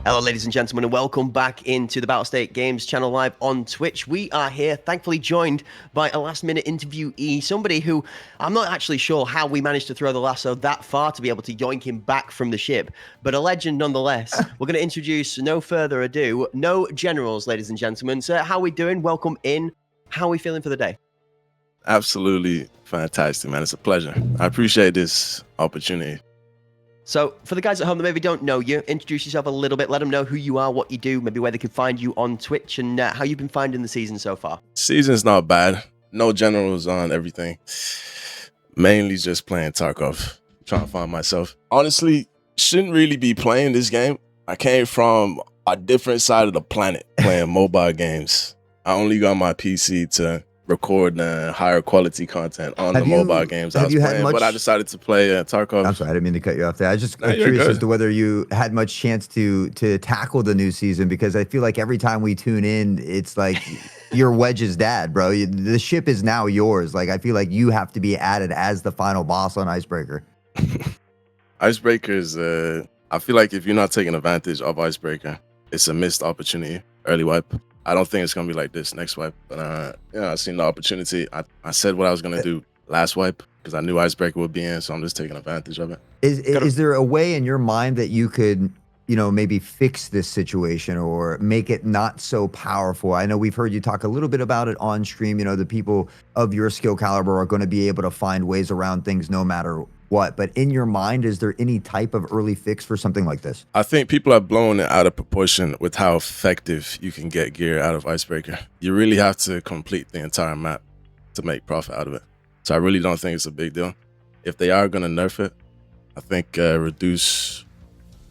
Hello, ladies and gentlemen, and welcome back into the Battlestate Games channel live on Twitch. We are here, thankfully joined by a last-minute interviewee, somebody who I'm not actually sure how we managed to throw the lasso that far to be able to yoink him back from the ship, but a legend nonetheless. We're going to introduce, no further ado, NoGenerals, ladies and gentlemen. Sir, how are we doing? Welcome in. How are we feeling for the day? Absolutely fantastic, man. It's a pleasure. I appreciate this opportunity. So, for the guys at home that maybe don't know you, introduce yourself a little bit. Let them know who you are, what you do, maybe where they can find you on Twitch, and how you've been finding the season so far. Season's not bad. No generals on everything. Mainly just playing Tarkov. Trying to find myself. Honestly, shouldn't really be playing this game. I came from a different side of the planet playing mobile games. I only got my PC to record higher quality content on the mobile games I was playing, but I decided to play Tarkov. I'm sorry, I didn't mean to cut you off there. I was just curious as to whether you had much chance to tackle the new season, because I feel like every time we tune in, it's like you're Wedge's dad, bro. The ship is now yours. Like, I feel like you have to be added as the final boss on Icebreaker. Icebreaker is, I feel like if you're not taking advantage of Icebreaker, it's a missed opportunity. Early wipe. I don't think it's going to be like this next wipe, but I seen the opportunity. I said what I was going to do last wipe because I knew Icebreaker would be in, so I'm just taking advantage of it. Is there a way in your mind that you could, maybe fix this situation or make it not so powerful? I know we've heard you talk a little bit about it on stream. The people of your skill caliber are going to be able to find ways around things no matter what, but in your mind, is there any type of early fix for something like this? I think people have blown it out of proportion with how effective you can get gear out of Icebreaker. You really have to complete the entire map to make profit out of it. So I really don't think it's a big deal. If they are going to nerf it, I think reduce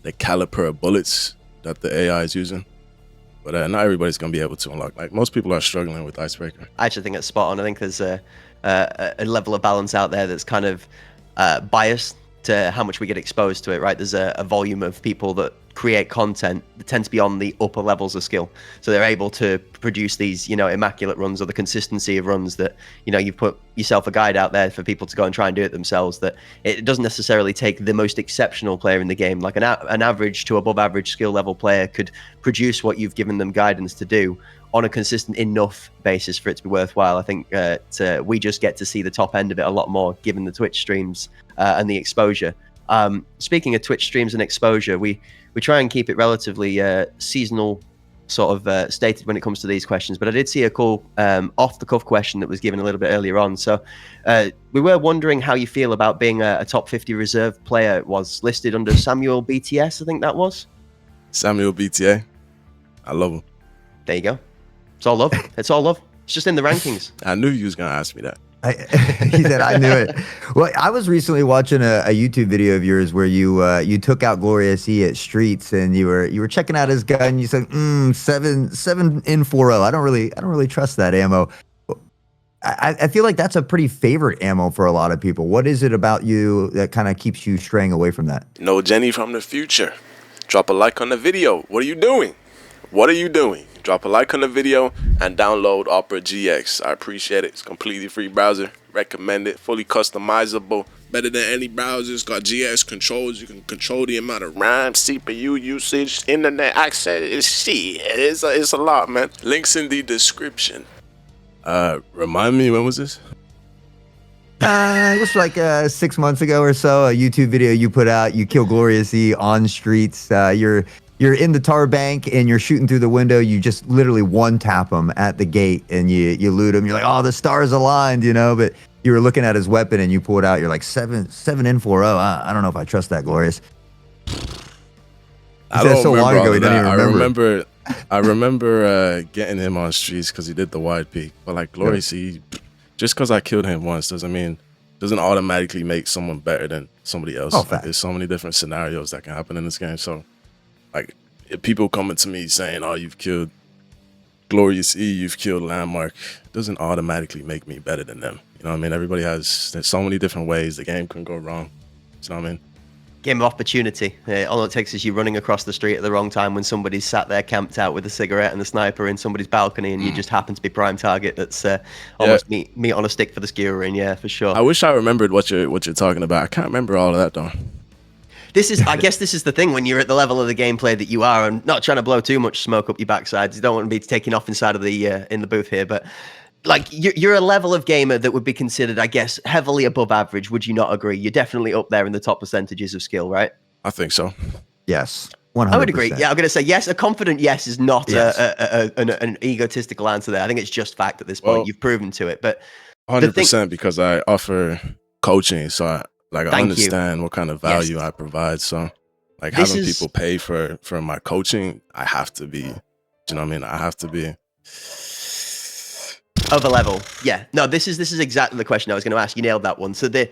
the caliber of bullets that the AI is using. But not everybody's going to be able to unlock. Like, most people are struggling with Icebreaker. I actually think it's spot on. I think there's a level of balance out there that's kind of biased to how much we get exposed to it, right? There's a volume of people that create content that tend to be on the upper levels of skill, so they're able to produce these immaculate runs, or the consistency of runs that you put yourself a guide out there for people to go and try and do it themselves. That it doesn't necessarily take the most exceptional player in the game. Like an average to above average skill level player could produce what you've given them guidance to do on a consistent enough basis for it to be worthwhile. I think we just get to see the top end of it a lot more given the Twitch streams and the exposure. Speaking of Twitch streams and exposure, we try and keep it relatively seasonal sort of stated when it comes to these questions, but I did see a cool off-the-cuff question that was given a little bit earlier on. So we were wondering how you feel about being a top 50 reserve player. It was listed under Samuel BTS, I think that was. Samuel BTA. I love him. There you go. It's all love. It's all love. It's just in the rankings. I knew you was going to ask me that. He said, I knew it. Well, I was recently watching a YouTube video of yours where you took out Glorious E at Streets, and you were checking out his gun. You said, 7 in 40. I don't really trust that ammo. I feel like that's a pretty favorite ammo for a lot of people. What is it about you that kind of keeps you straying away from that? No, Jenny from the future. Drop a like on the video. What are you doing? What are you doing? Drop a like on the video and download Opera GX. I appreciate it. It's completely free browser. Recommend it. Fully customizable. Better than any browsers. Got GX controls. You can control the amount of RAM, CPU usage, internet access. It's a lot, man. Links in the description. Remind me, when was this? It was like 6 months ago or so. A YouTube video you put out. You kill Glorious E on Streets. You're in the tar bank and you're shooting through the window. You just literally one tap him at the gate and you loot him. You're like, oh, the stars aligned, but you were looking at his weapon and you pull it out. You're like 7 in 40. I don't know if I trust that, Glorious. I don't so long ago, he didn't even remember. I remember getting him on Streets because he did the wide peak. But like Glorious, just because I killed him once doesn't automatically make someone better than somebody else. Oh, there's so many different scenarios that can happen in this game. So like, if people coming to me saying, oh, you've killed Glorious E, you've killed Landmark, it doesn't automatically make me better than them. You know what I mean? There's so many different ways the game can go wrong. You know what I mean? Game of opportunity. All it takes is you running across the street at the wrong time when somebody's sat there camped out with a cigarette and a sniper in somebody's balcony, and you just happen to be prime target. That's almost meat on a stick for the skewer in, yeah, for sure. I wish I remembered what you're talking about. I can't remember all of that, though. I guess this is the thing when you're at the level of the gameplay that you are, and not trying to blow too much smoke up your backside. You don't want to be taking off inside of the in the booth here, but like you're a level of gamer that would be considered, I guess, heavily above average. Would you not agree? You're definitely up there in the top percentages of skill, right? I think so. Yes, 100%. I would agree. Yeah, I'm going to say yes. A confident yes is not Yes. an egotistical answer there. I think it's just fact at this point. Well, You've proven to it, but 100% because I offer coaching, so I understand what kind of value I provide. So like having people pay for my coaching, I have to be, you know what I mean? I have to be of a level. Yeah. No, this is exactly the question I was going to ask. You nailed that one. So the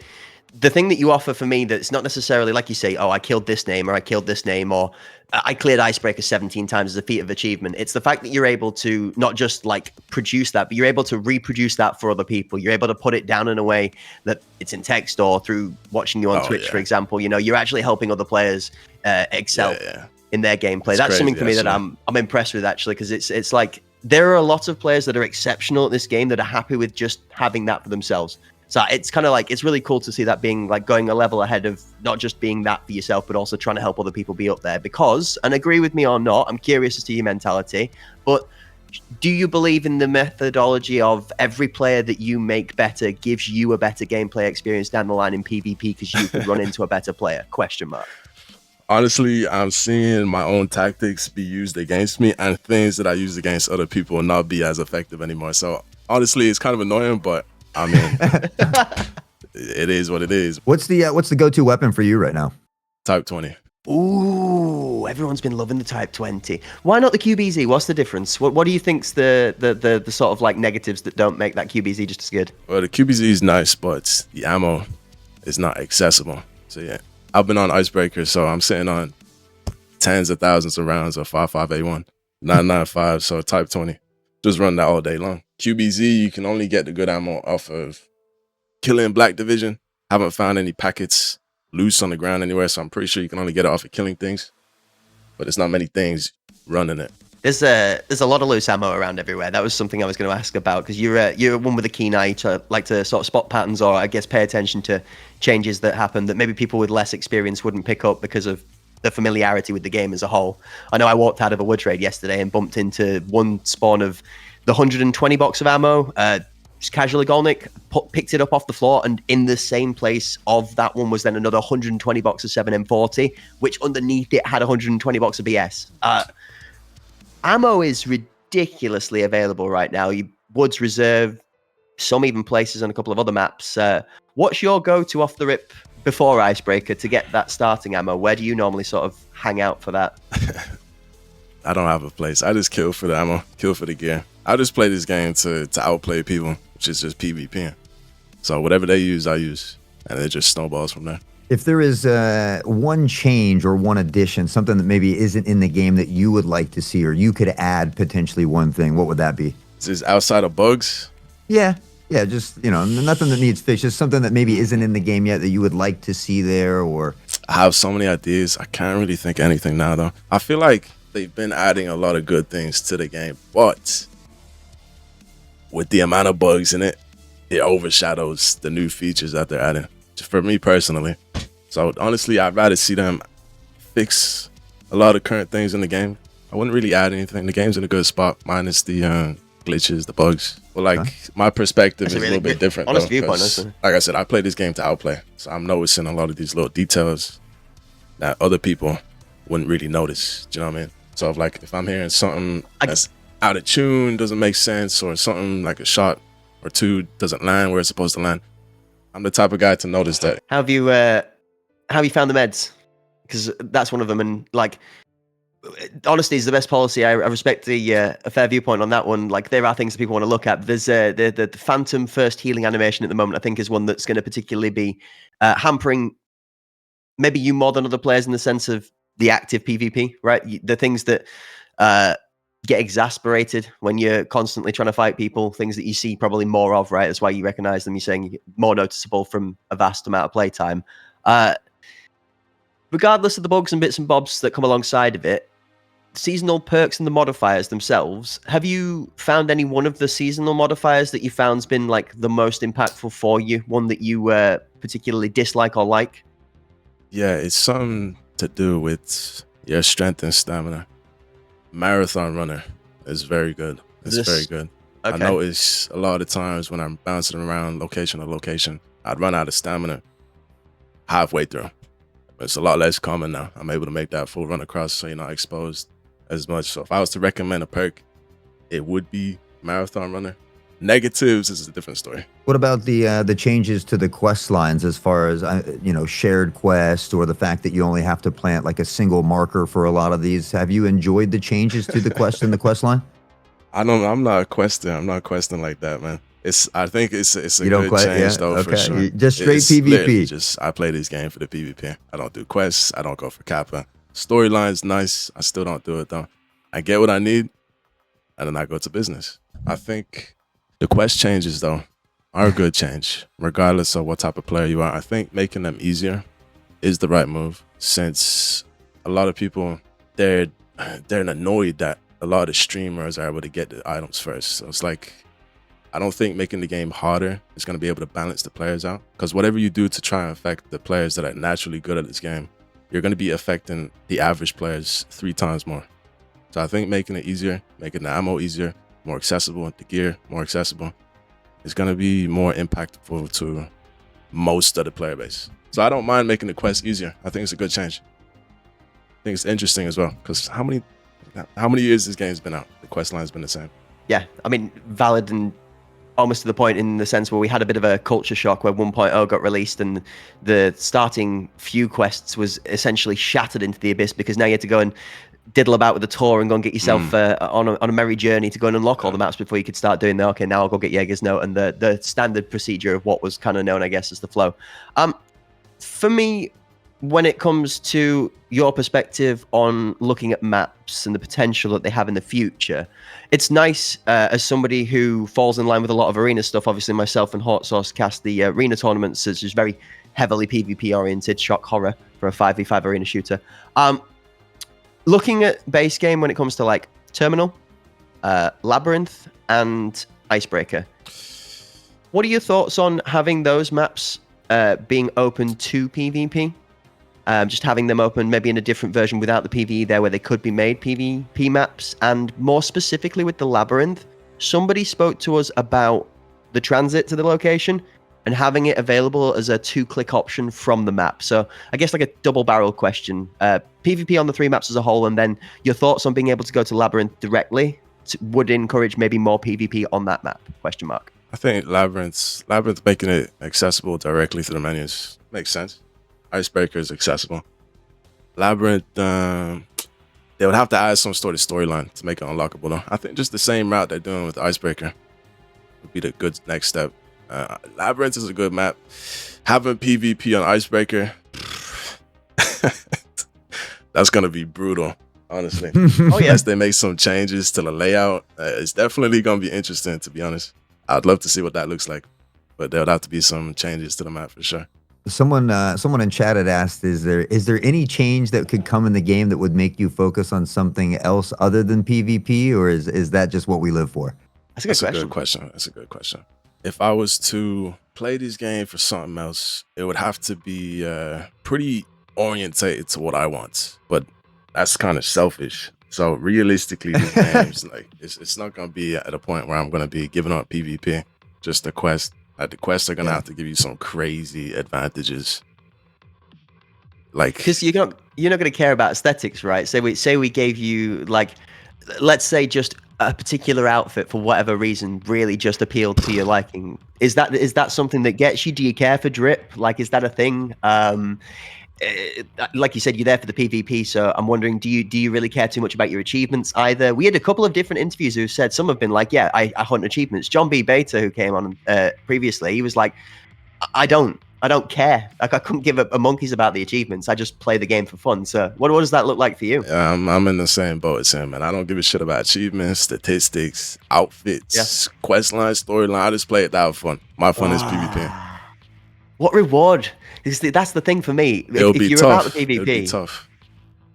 thing that you offer for me that's not necessarily like you say, oh, I killed this name or I killed this name or I cleared Icebreaker 17 times as a feat of achievement. It's the fact that you're able to not just like produce that, but you're able to reproduce that for other people. You're able to put it down in a way that it's in text or through watching you on Twitch, for example. You know, you're actually helping other players excel in their gameplay. That's crazy, something for me that I'm impressed with actually, because it's like there are a lot of players that are exceptional at this game that are happy with just having that for themselves. So it's kind of like, it's really cool to see that being like going a level ahead of not just being that for yourself, but also trying to help other people be up there. Because, and agree with me or not, I'm curious as to your mentality, but do you believe in the methodology of every player that you make better gives you a better gameplay experience down the line in PvP because you could run into a better player? Question mark. Honestly, I'm seeing my own tactics be used against me and things that I use against other people not be as effective anymore. So honestly, it's kind of annoying, but I mean, it is what it is. What's the go-to weapon for you right now? Type 20. Ooh, everyone's been loving the Type 20. Why not the QBZ? What's the difference? What do you think's the sort of like negatives that don't make that QBZ just as good? Well, the QBZ is nice, but the ammo is not accessible. So yeah, I've been on Icebreaker, so I'm sitting on tens of thousands of rounds of 5.5A1, 9.95, so Type 20. Just run that all day long. QBZ, you can only get the good ammo off of killing Black Division. Haven't found any packets loose on the ground anywhere, so I'm pretty sure you can only get it off of killing things. But there's not many things running it. There's a lot of loose ammo around everywhere. That was something I was going to ask about because you're one with a keen eye to like to sort of spot patterns or I guess pay attention to changes that happen that maybe people with less experience wouldn't pick up because of the familiarity with the game as a whole. I know I walked out of a woods raid yesterday and bumped into one spawn of the 120 box of ammo, just casually Golnick, picked it up off the floor, and in the same place of that one was then another 120 box of 7M40, which underneath it had 120 box of BS. Ammo is ridiculously available right now. Woods Reserve, some even places on a couple of other maps. What's your go-to off the rip before Icebreaker to get that starting ammo? Where do you normally sort of hang out for that? I don't have a place. I just kill for the ammo, kill for the gear. I just play this game to outplay people, which is just PvP. So whatever they use, I use. And it just snowballs from there. If there is one change or one addition, something that maybe isn't in the game that you would like to see, or you could add potentially one thing, what would that be? Is this outside of bugs? Yeah, just, you know, nothing that needs fixed, just something that maybe isn't in the game yet that you would like to see there, or... I have so many ideas. I can't really think of anything now, though. I feel like they've been adding a lot of good things to the game, but with the amount of bugs in it, it overshadows the new features that they're adding. Just for me personally. So honestly, I'd rather see them fix a lot of current things in the game. I wouldn't really add anything. The game's in a good spot, minus the glitches, the bugs. But like my perspective is a little bit different. Honest viewpoint, like I said, I play this game to outplay, so I'm noticing a lot of these little details that other people wouldn't really notice. Do you know what I mean? So if I'm hearing something that's out of tune, doesn't make sense, or something like a shot or two doesn't land where it's supposed to land, I'm the type of guy to notice that. How have you found the meds? Because that's one of them, and like honesty is the best policy. I respect a fair viewpoint on that one. Like there are things that people want to look at. There's the Phantom first healing animation at the moment. I think is one that's going to particularly be hampering maybe you more than other players in the sense of the active PvP, right? The things that get exasperated when you're constantly trying to fight people, things that you see probably more of, right? That's why you recognize them. You're saying you get more noticeable from a vast amount of playtime. Regardless of the bugs and bits and bobs that come alongside of it, seasonal perks and the modifiers themselves, have you found any one of the seasonal modifiers that you found's been like the most impactful for you? One that you particularly dislike or like? Yeah, it's something to do with your strength and stamina. Marathon runner is very good. It's very good. I Okay. notice a lot of the times when I'm bouncing around location to location, I'd run out of stamina halfway through. It's a lot less common now. I'm able to make that full run across, so you're not exposed as much. So if I was to recommend a perk, it would be Marathon Runner. Negatives is a different story. What about the changes to the quest lines, as far as shared quest, or the fact that you only have to plant like a single marker for a lot of these? Have you enjoyed the changes to the quest and the quest line? I'm not questing. I'm not questing like that, man. I think it's a good change though, okay. for sure. Just straight It's literally PvP. just I play this game for the PvP. I don't do quests. I don't go for Kappa. Storyline's nice. I still don't do it though. I get what I need, and then I go to business. I think the quest changes though are a good change, regardless of what type of player you are. I think making them easier is the right move, since a lot of people they're annoyed that a lot of streamers are able to get the items first. So it's like, I don't think making the game harder is going to be able to balance the players out, because whatever you do to try and affect the players that are naturally good at this game, you're going to be affecting the average players 3 times more. So I think making it easier, making the ammo easier, more accessible, the gear more accessible, is going to be more impactful to most of the player base. So I don't mind making the quest easier. I think it's a good change. I think it's interesting as well, because how many years this game's been out? The quest line's been the same. Yeah, I mean, valid and almost to the point, in the sense where we had a bit of a culture shock where 1.0 got released and the starting few quests was essentially shattered into the abyss, because now you had to go and diddle about with the tour and go and get yourself on a merry journey to go and unlock all the maps before you could start doing the, okay, now I'll go get Jaeger's Note, and the standard procedure of what was kind of known, I guess, as the flow. For me, when it comes to your perspective on looking at maps and the potential that they have in the future, it's nice, as somebody who falls in line with a lot of arena stuff. Obviously, myself and Hot Sauce cast the arena tournaments, as just very heavily PvP oriented, shock horror for a 5v5 arena shooter. Looking at base game when it comes to like Terminal, Labyrinth, and Icebreaker, what are your thoughts on having those maps being open to PvP? Just having them open maybe in a different version without the PvE there, where they could be made PvP maps. And more specifically with the Labyrinth, somebody spoke to us about the transit to the location and having it available as a 2-click option from the map. So I guess like a double barrel question, PvP on the 3 maps as a whole, and then your thoughts on being able to go to Labyrinth directly would encourage maybe more PvP on that map, question mark. I think Labyrinth making it accessible directly through the menus makes sense. Icebreaker is accessible. Labyrinth, they would have to add some sort of storyline to make it unlockable though. I think just the same route they're doing with Icebreaker would be the good next step. Labyrinth is a good map. Having PvP on Icebreaker, that's gonna be brutal, honestly. Oh yeah. Unless they make some changes to the layout, it's definitely gonna be interesting, to be honest. I'd love to see what that looks like, but there would have to be some changes to the map for sure. Someone in chat had asked, is there any change that could come in the game that would make you focus on something else other than PvP, or is that just what we live for? That's a good question. That's a good question. If I was to play this game for something else, it would have to be pretty orientated to what I want. But that's kind of selfish. So realistically, these games, like it's not gonna be at a point where I'm gonna be giving up PvP. Just the quest. The quests are gonna have to give you some crazy advantages. Like, because you're not gonna care about aesthetics, right? Say we gave you, like, let's say just a particular outfit for whatever reason really just appealed to your liking. Is that something that gets you? Do you care for drip? Like, is that a thing? Like you said, you're there for the PvP, so I'm wondering, do you really care too much about your achievements either? We had a couple of different interviews who said, some have been like, yeah, I hunt achievements. John B. Beta, who came on previously, he was like, I don't care. Like, I couldn't give a monkey's about the achievements. I just play the game for fun. So what does that look like for you? I'm in the same boat as him, man. I don't give a shit about achievements, statistics, outfits, quest line, storyline. I just play it to have fun. My fun is PvP. What reward? That's the thing for me. If you're tough. about the PvP, It'll be tough.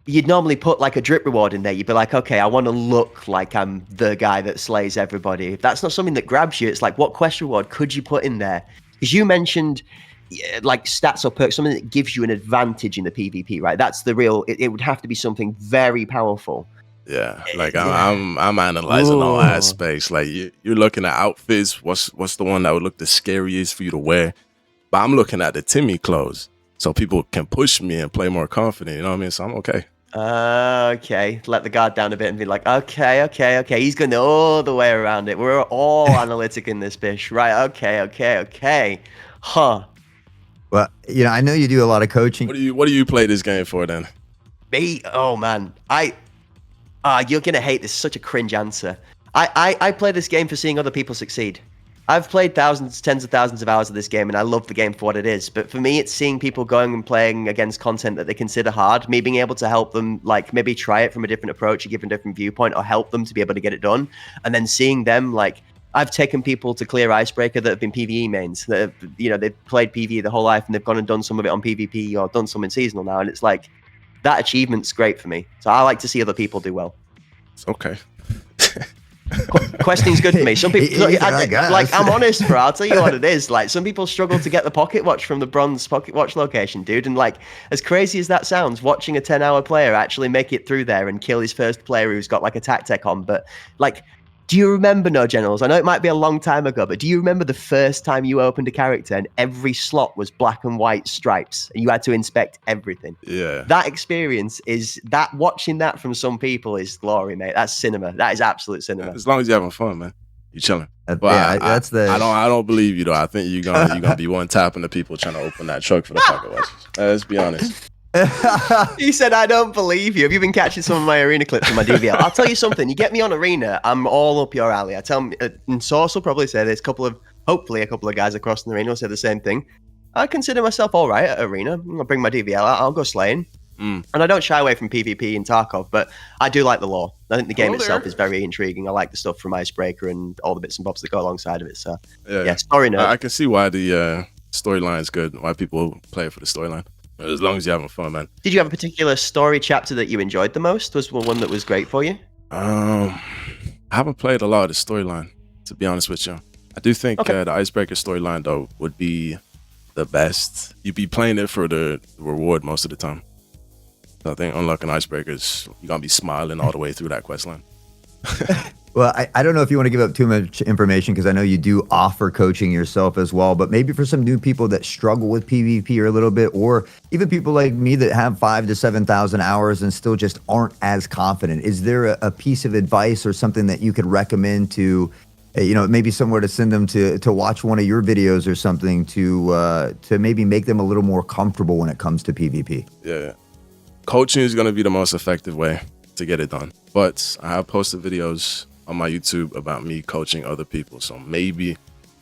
You'd normally put like a drip reward in there. You'd be like, okay, I want to look like I'm the guy that slays everybody. If that's not something that grabs you, it's like, what quest reward could you put in there? Because you mentioned like stats or perks, something that gives you an advantage in the PvP, right? That's the real. It would have to be something very powerful. Yeah, like Yeah. I'm analyzing all Ooh. aspects. Like you're looking at outfits. What's the one that would look the scariest for you to wear? But I'm looking at the Timmy clothes, so people can push me and play more confident. You know what I mean? So I'm okay. Okay, let the guard down a bit and be like, okay, he's going all the way around it. We're all analytic in this bish, right? Okay, huh? Well, I know you do a lot of coaching. What do you play this game for then? Me? Oh man, you're gonna hate this. Such a cringe answer. I play this game for seeing other people succeed. I've played thousands, tens of thousands of hours of this game, and I love the game for what it is. But for me, it's seeing people going and playing against content that they consider hard. Me being able to help them, like maybe try it from a different approach, a different viewpoint, or help them to be able to get it done. And then seeing them, like I've taken people to clear Icebreaker that have been PvE mains. That have, they've played PvE their whole life, and they've gone and done some of it on PvP or done some in seasonal now. And it's like that achievement's great for me. So I like to see other people do well. Okay. Questing's good for me. Some people, I I'm honest, bro. I'll tell you what it is. Like, some people struggle to get the pocket watch from the bronze pocket watch location, dude. And like, as crazy as that sounds, watching a 10-hour player actually make it through there and kill his first player who's got like a tech on, but like, do you remember NoGenerals? I know it might be a long time ago, but do you remember the first time you opened a character and every slot was black and white stripes and you had to inspect everything? Yeah. That experience watching that from some people is glory, mate. That's cinema. That is absolute cinema. As long as you're having fun, man. You chilling. But that's the. I don't believe you though. I think you're gonna be one tapping the people trying to open that truck for the pocket watches. Let's be honest. He said, I don't believe you. Have you been catching some of my arena clips on my DVR? I'll tell you something. You get me on arena, I'm all up your alley. I tell me, and Source will probably say this. Hopefully a couple of guys across the arena will say the same thing. I consider myself all right at arena. I'll bring my DVR out. I'll go slaying. And I don't shy away from PvP and Tarkov, but I do like the lore. I think the game itself is very intriguing. I like the stuff from Icebreaker and all the bits and bobs that go alongside of it. So, yeah story nerd. I can see why the storyline is good, why people play it for the storyline. As long as you're having fun, man. Did you have a particular story chapter that you enjoyed the most? Was one that was great for you? I haven't played a lot of the storyline, to be honest with you. I do think the Icebreaker storyline, though, would be the best. You'd be playing it for the reward most of the time. So I think unlocking Icebreakers, you're going to be smiling all the way through that quest line. Well, I don't know if you want to give up too much information because I know you do offer coaching yourself as well, but maybe for some new people that struggle with PvP or a little bit, or even people like me that have 5,000 to 7,000 hours and still just aren't as confident, is there a piece of advice or something that you could recommend to, maybe somewhere to send them to watch one of your videos or something to maybe make them a little more comfortable when it comes to PvP? Yeah. Coaching is going to be the most effective way to get it done. But I have posted videos on my YouTube about me coaching other people. So maybe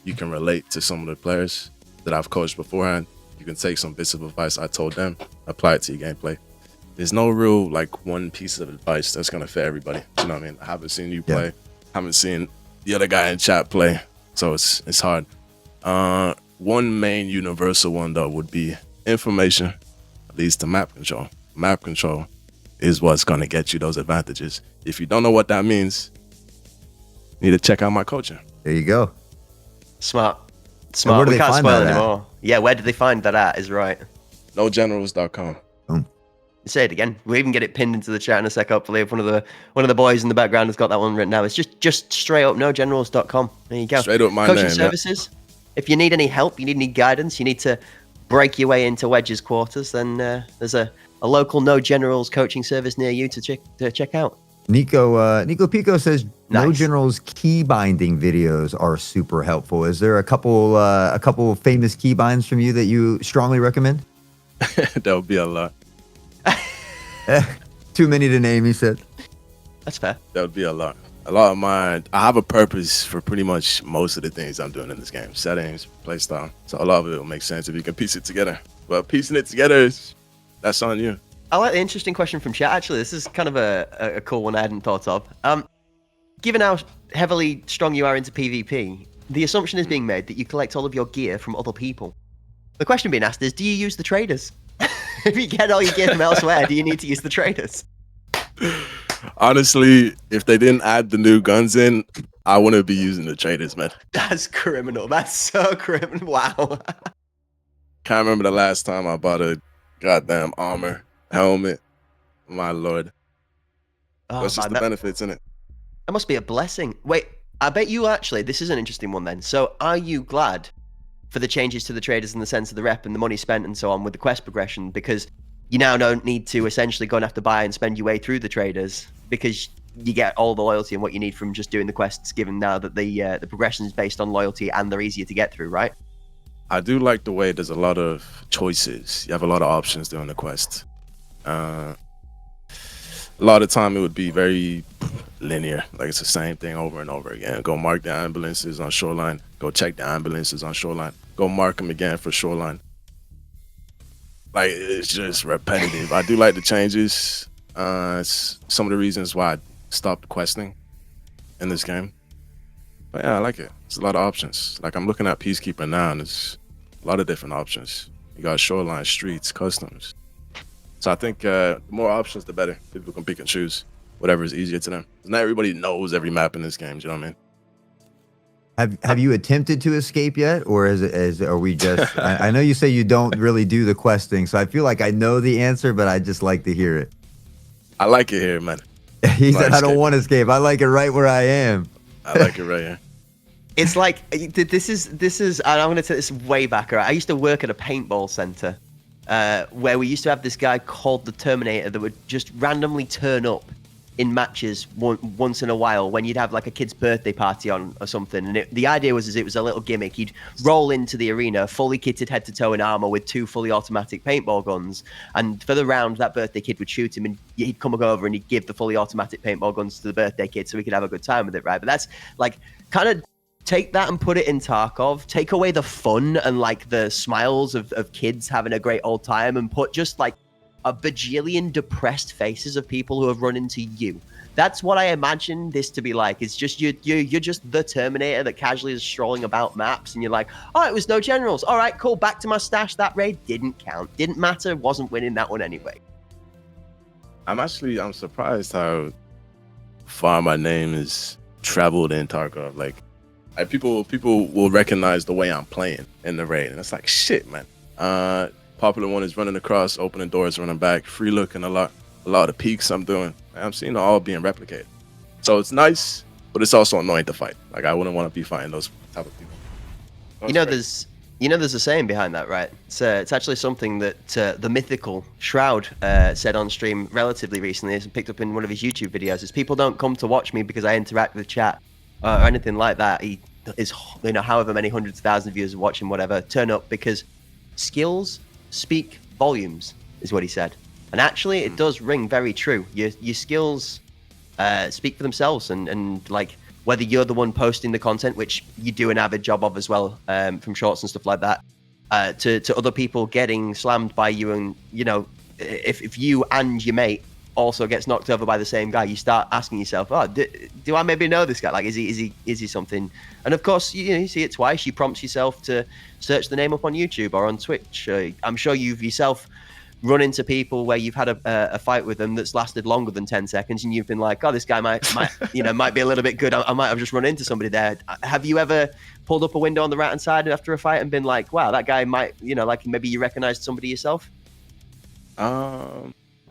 you can relate to some of the players that I've coached beforehand. You can take some bits of advice I told them, apply it to your gameplay. There's no real one piece of advice that's going to fit everybody. You know what I mean? I haven't seen you play. Haven't seen the other guy in chat play. So it's hard. One main universal one though would be information leads to map control. Map control is what's going to get you those advantages. If you don't know what that means, you need to check out my coaching. There you go. Smart. Where do We they can't find spoil that anymore. Yeah, where did they find that at is right. NoGenerals.com. Say it again. We'll even get it pinned into the chat in a sec. Hopefully, if one of the boys in the background has got that one written now. It's just straight up NoGenerals.com. There you go. Straight up my coaching name. services. Yeah. If you need any help, you need any guidance, you need to break your way into Wedge's quarters, then there's a local NoGenerals coaching service near you to check out. Nico Pico says Nice. NoGenerals key binding videos are super helpful. Is there a couple famous key binds from you that you strongly recommend? That would be a lot. Too many to name, he said. That's fair. That would be a lot. A lot of mine, I have a purpose for pretty much most of the things I'm doing in this game. Settings, playstyle. So a lot of it will make sense if you can piece it together. But piecing it together, that's on you. I like the interesting question from chat, actually. This is kind of a cool one I hadn't thought of. Given how heavily strong you are into PvP, the assumption is being made that you collect all of your gear from other people. The question being asked is, do you use the traders? If you get all your gear from elsewhere, do you need to use the traders? Honestly, if they didn't add the new guns in, I wouldn't be using the traders, man. That's criminal. That's so criminal. Wow. Can't remember the last time I bought a goddamn armor helmet. My lord. Oh, What's just man, the benefits in it? that must be a blessing. Wait, I bet you actually, this is an interesting one then. So are you glad for the changes to the traders in the sense of the rep and the money spent and so on with the quest progression? Because you now don't need to essentially go and have to buy and spend your way through the traders, because you get all the loyalty and what you need from just doing the quests, given now that the progression is based on loyalty and they're easier to get through, right? I do like the way there's a lot of choices. You have a lot of options during the quest. A lot of the time it would be very linear, like it's the same thing over and over again. Go mark the ambulances on shoreline, go check the ambulances on shoreline, go mark them again for shoreline. Like, it's just repetitive. I do like the changes. It's some of the reasons why I stopped questing in this game. But yeah, I like it. It's a lot of options. Like, I'm looking at Peacekeeper now, and there's a lot of different options. You got shoreline, streets, customs. So I think the more options, the better. People can pick and choose whatever is easier to them. Not everybody knows every map in this game. Do you know what I mean? Have you attempted to escape yet, or are we just? I know you say you don't really do the questing, so I feel like I know the answer, but I just like to hear it. I like it here, man. He said, "I don't want to escape. I like it right where I am." I like it right here. It's like, this is, I'm going to take this way back. Right? I used to work at a paintball center where we used to have this guy called the Terminator that would just randomly turn up in matches once in a while when you'd have like a kid's birthday party on or something. And the idea was it was a little gimmick. He'd roll into the arena fully kitted head to toe in armor with 2 fully automatic paintball guns. And for the round, that birthday kid would shoot him and he'd come over and he'd give the fully automatic paintball guns to the birthday kid so he could have a good time with it, right? But that's like kind of take that and put it in Tarkov, take away the fun and like the smiles of kids having a great old time and put just like a bajillion depressed faces of people who have run into you. That's what I imagine this to be like. It's just you're just the Terminator that casually is strolling about maps, and you're like, oh, it was NoGenerals. All right, cool. Back to my stash. That raid didn't count. Didn't matter. Wasn't winning that one anyway. I'm surprised how far my name is traveled in Tarkov. Like people will recognize the way I'm playing in the raid, and it's like, shit, man. Popular one is running across, opening doors, running back, free looking a lot of the peaks I'm doing. I'm seeing it all being replicated. So it's nice, but it's also annoying to fight. Like, I wouldn't want to be fighting those type of people. There's a saying behind that, right? It's actually something that the mythical Shroud said on stream relatively recently, and picked up in one of his YouTube videos. Is people don't come to watch me because I interact with chat or anything like that. He is, however many hundreds of thousands of viewers watching, whatever, turn up because skills speak volumes, is what he said. And actually, it does ring very true. Your skills speak for themselves, and like whether you're the one posting the content, which you do an avid job of as well, from shorts and stuff like that, to other people getting slammed by you, and if you and your mate also gets knocked over by the same guy, you start asking yourself, oh, do I maybe know this guy? Like, is he something? And of course, you see it twice. You prompt yourself to search the name up on YouTube or on Twitch. I'm sure you've yourself run into people where you've had a fight with them that's lasted longer than 10 seconds, and you've been like, oh, this guy might be a little bit good. I might have just run into somebody there. Have you ever pulled up a window on the right hand side after a fight and been like, wow, that guy might, like maybe you recognized somebody yourself?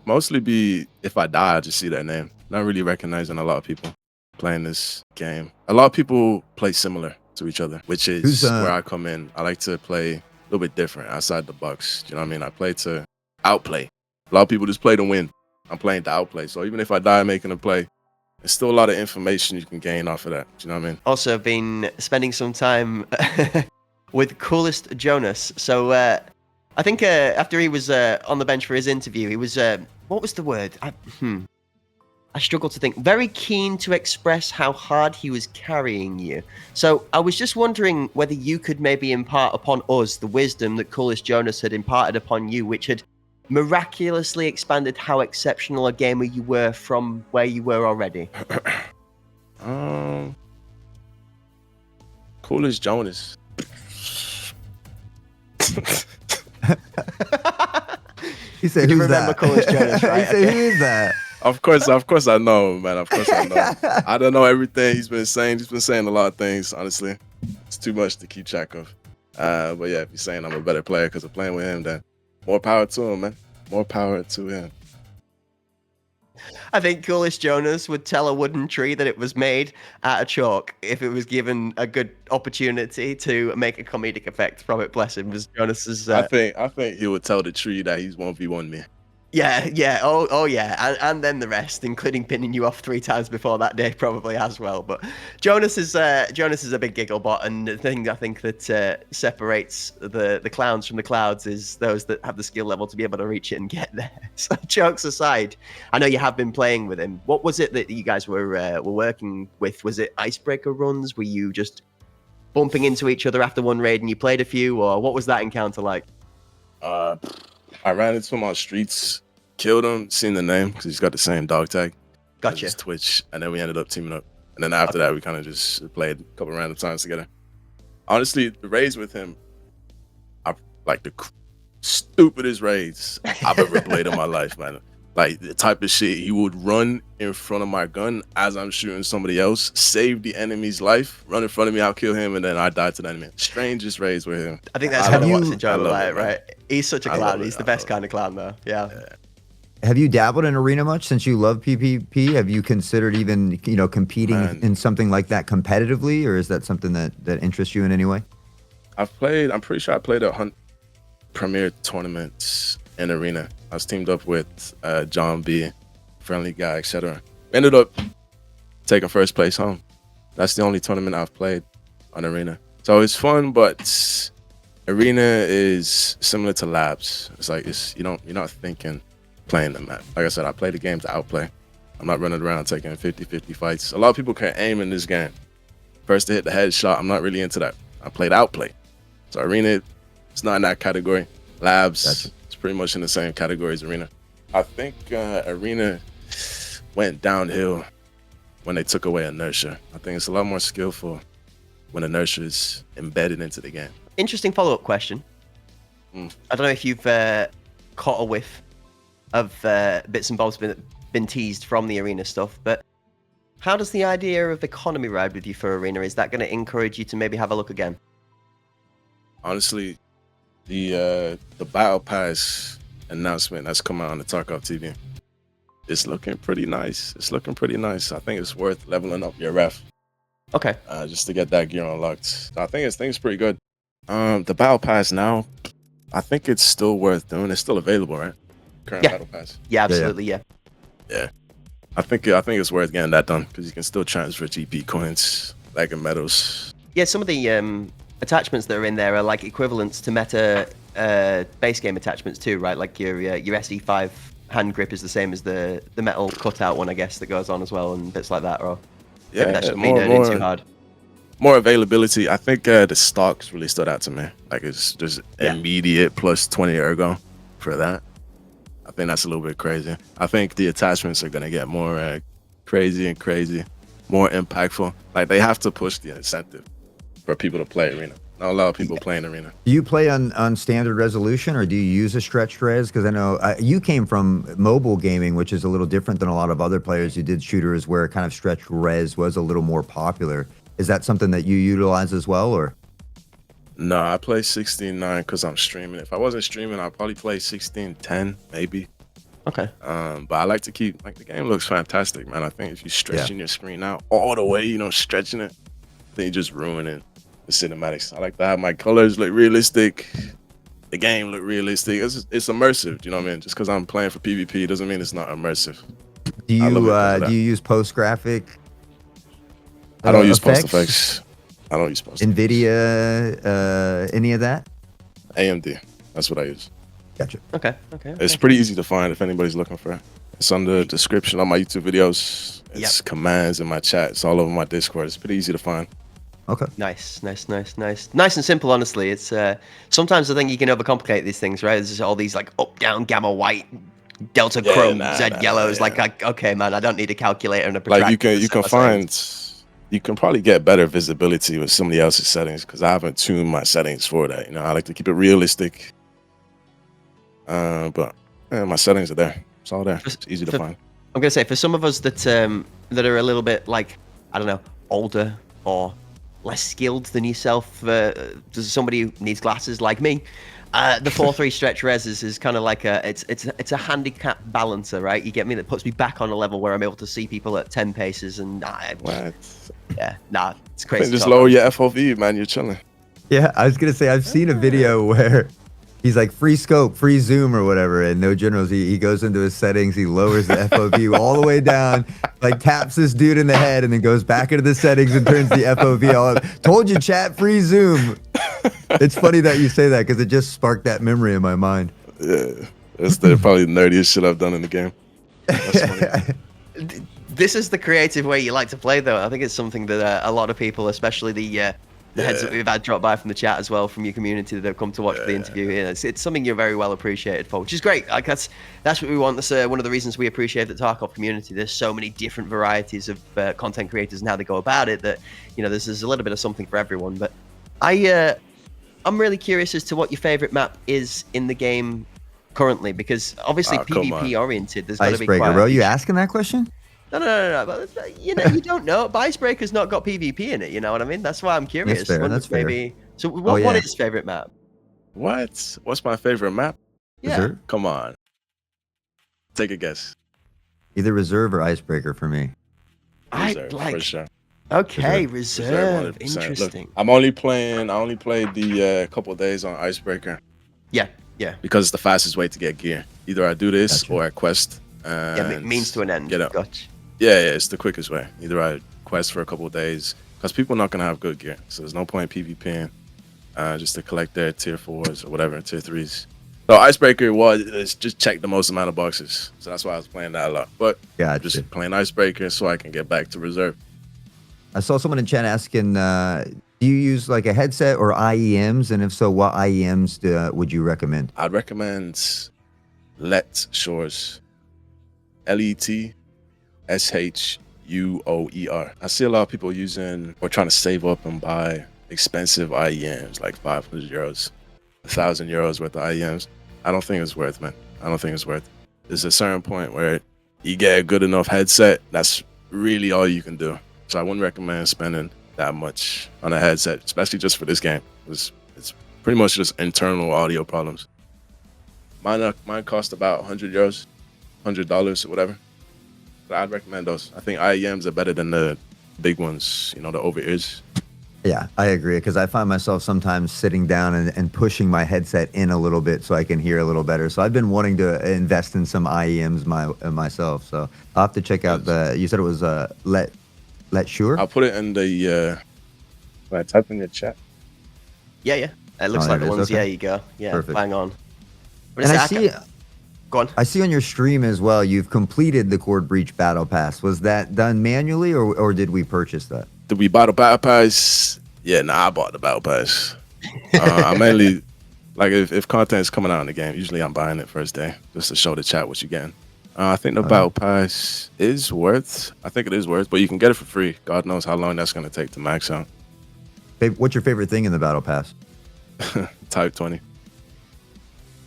Mostly be if I die, I just see that name. Not really recognizing a lot of people playing this game. A lot of people play similar to each other, which is where I come in. I like to play a little bit different, outside the box. Do you know what I mean? I play to outplay. A lot of people just play to win. I'm playing to outplay. So even if I die making a play, there's still a lot of information you can gain off of that. Do you know what I mean? Also, been spending some time with Coolest Jonas. So I think after he was on the bench for his interview, he was, what was the word? I struggle to think. Very keen to express how hard he was carrying you. So I was just wondering whether you could maybe impart upon us the wisdom that Coolest Jonas had imparted upon you, which had miraculously expanded how exceptional a gamer you were from where you were already. Coolest Jonas. He said, you who's remember that? Coolest Jonas, right? He said, who is that? Of course I know, man. Of course I know. I don't know everything he's been saying. He's been saying a lot of things, honestly. It's too much to keep track of. But yeah, if you're saying I'm a better player because of playing with him, then more power to him, man. More power to him. I think Coolest Jonas would tell a wooden tree that it was made out of chalk if it was given a good opportunity to make a comedic effect from it. Bless him, was Jonas's. I think he would tell the tree that he's 1v1 me. Yeah. Oh, yeah. And then the rest, including pinning you off 3 times before that day, probably as well. But Jonas is a big giggle bot, and the thing I think that separates the clowns from the clouds is those that have the skill level to be able to reach it and get there. So jokes aside, I know you have been playing with him. What was it that you guys were working with? Was it icebreaker runs? Were you just bumping into each other after one raid and you played a few, or what was that encounter like? I ran into him on streets, killed him, seen the name because he's got the same dog tag. Gotcha. His Twitch, and then we ended up teaming up. And then after that, we kind of just played a couple random times together. Honestly, the raids with him, I like the stupidest raids I've ever played in my life, man. Like the type of shit he would run in front of my gun as I'm shooting somebody else, save the enemy's life, run in front of me, I'll kill him, and then I die to the enemy. Strangest raids with him. I think that's kind of what's I enjoyable love about it, it, right? He's such a I clown. love it, He's the I best love kind of clown, though. Yeah. Have you dabbled in arena much since you love PvP? Have you considered even, competing in something like that competitively, or is that something that interests you in any way? I'm pretty sure I played a premier tournament in arena. I was teamed up with John B, friendly guy, etc. Ended up taking first place home. That's the only tournament I've played on arena. So it's fun, but arena is similar to labs. It's like you're not thinking playing the map. Like I said, I play the game to outplay. I'm not running around taking 50-50 fights. A lot of people can aim in this game. First to hit the headshot, I'm not really into that. I played outplay. So arena, it's not in that category. Labs, Gotcha. It's pretty much in the same category as arena. I think arena went downhill when they took away inertia. I think it's a lot more skillful when inertia is embedded into the game. Interesting follow-up question. I don't know if you've caught a whiff of bits and bobs been teased from the arena stuff, but how does the idea of economy ride with you for arena? Is that going to encourage you to maybe have a look again? Honestly, the battle pass announcement that's come out on the Tarkov TV, it's looking pretty nice. I think it's worth leveling up your ref. Okay. Just to get that gear unlocked. So I think it's pretty good. The battle pass now, I think it's still worth doing. It's still available, right? Current battle pass. Yeah, absolutely. Yeah. I think it's worth getting that done because you can still transfer GP coins, like in medals. Yeah, some of the attachments that are in there are like equivalents to meta base game attachments too, right? Like your SE5 hand grip is the same as the metal cutout one, I guess, that goes on as well, and bits like that. Or Yeah, that shouldn't be nerding too hard. More availability. I think the stocks really stood out to me. Like it's just immediate plus 20 ergo for that. I think that's a little bit crazy. I think the attachments are gonna get more crazy, more impactful. Like they have to push the incentive for people to play arena. Not a lot of people play in arena. Do you play on standard resolution, or do you use a stretched res? Because I know you came from mobile gaming, which is a little different than a lot of other players who did shooters where kind of stretched res was a little more popular. Is that something that you utilize as well, or? No, I play 16:9 because I'm streaming. If I wasn't streaming, I'd probably play 16:10, maybe. Okay. But I like to keep, like, the game looks fantastic, man. I think if you're stretching your screen out all the way, stretching it, then you're just ruining the cinematics. I like to have my colors look realistic, the game look realistic. It's immersive, you know what I mean? Just because I'm playing for PvP doesn't mean it's not immersive. Do you use post graphic? I don't use post effects. I don't use post effects. NVIDIA, any of that? AMD. That's what I use. Gotcha. Okay. It's pretty easy to find if anybody's looking for it. It's on the description on my YouTube videos. It's commands in my chat. It's all over my Discord. It's pretty easy to find. Okay. Nice and simple. Honestly, it's sometimes I think you can overcomplicate these things, right? There's just all these like up, down, gamma, white, delta, chrome, Z, yellows. Like, okay, man, I don't need a calculator and a protractor. Like you can probably get better visibility with somebody else's settings because I haven't tuned my settings for that. I like to keep it realistic. But my settings are there. It's all there. It's easy to find. I'm gonna say for some of us that are a little bit like, I don't know, older or less skilled than yourself, somebody who needs glasses like me, the 4-3 stretch res is kind of like it's a handicap balancer, right? You get me? That puts me back on a level where I'm able to see people at 10 paces, and What? yeah, nah, it's I crazy. think just lower your FOV, man. You're chilling. Yeah, I was gonna say I've seen a video where he's like free scope, free zoom or whatever, and NoGenerals. He goes into his settings, he lowers the FOV all the way down, like taps this dude in the head, and then goes back into the settings and turns the FOV all up. Told you, chat, free zoom. It's funny that you say that because it just sparked that memory in my mind. Yeah, that's probably the nerdiest shit I've done in the game. That's funny. This is the creative way you like to play, though. I think it's something that a lot of people, especially the heads that we've had drop by from the chat as well, from your community that have come to watch the interview here. It's something you're very well appreciated for, which is great. Like that's what we want. That's one of the reasons we appreciate the Tarkov community. There's so many different varieties of content creators and how they go about it that, you know, there's a little bit of something for everyone. But I'm really curious as to what your favorite map is in the game currently, because obviously PvP oriented. There's got to be Icebreaker, quite bro. You asking that question? No. But, you know, you don't know. But Icebreaker's not got PvP in it. You know what I mean? That's why I'm curious. That's fair. That's fair. Maybe. So, what is favorite map? What? What's my favorite map? Yeah. Reserve? Come on. Take a guess. Either reserve or icebreaker for me. Reserve, for sure. Okay, Reserve, reserve. 100%. Interesting. Look, I only played the couple of days on Icebreaker. Yeah. Because it's the fastest way to get gear. Either I do this or I quest. Means to an end. Get up. Gotcha. Yeah, it's the quickest way. Either I quest for a couple of days, because people are not gonna have good gear, so there's no point PvPing just to collect their tier 4s or whatever, tier 3s. So Icebreaker is just check the most amount of boxes, so that's why I was playing that a lot. But I'm just playing Icebreaker so I can get back to reserve. I saw someone in chat asking, do you use like a headset or IEMs, and if so, what IEMs would you recommend? I'd recommend Let Shores, LETSHUOER. I see a lot of people using or trying to save up and buy expensive IEMs, like 500 euros, 1,000 euros worth of IEMs. I don't think it's worth, man. I don't think it's worth. There's a certain point where you get a good enough headset, that's really all you can do. So I wouldn't recommend spending that much on a headset, especially just for this game. It's pretty much just internal audio problems. Mine cost about 100 euros, $100 or whatever. But I'd recommend those. I think IEMs are better than the big ones, you know, the over-ears. Yeah, I agree, because I find myself sometimes sitting down and pushing my headset in a little bit so I can hear a little better. So I've been wanting to invest in some IEMs myself. So I'll have to check out you said it was Let Sure? I'll put it in the, when I type in your chat. Yeah. It looks like the ones, okay. Yeah, you go. Yeah, perfect. Bang on. And I see... Go on. I see on your stream as well, you've completed the KORD Breach Battle Pass. Was that done manually, or did we purchase that? Did we buy the Battle Pass? Yeah, I bought the Battle Pass. I mainly, like, if content is coming out in the game, usually I'm buying it first day, just to show the chat what you're getting. I think the Battle Pass is worth, I think it is worth, but you can get it for free. God knows how long that's going to take to max out. What's your favorite thing in the Battle Pass? Type 20.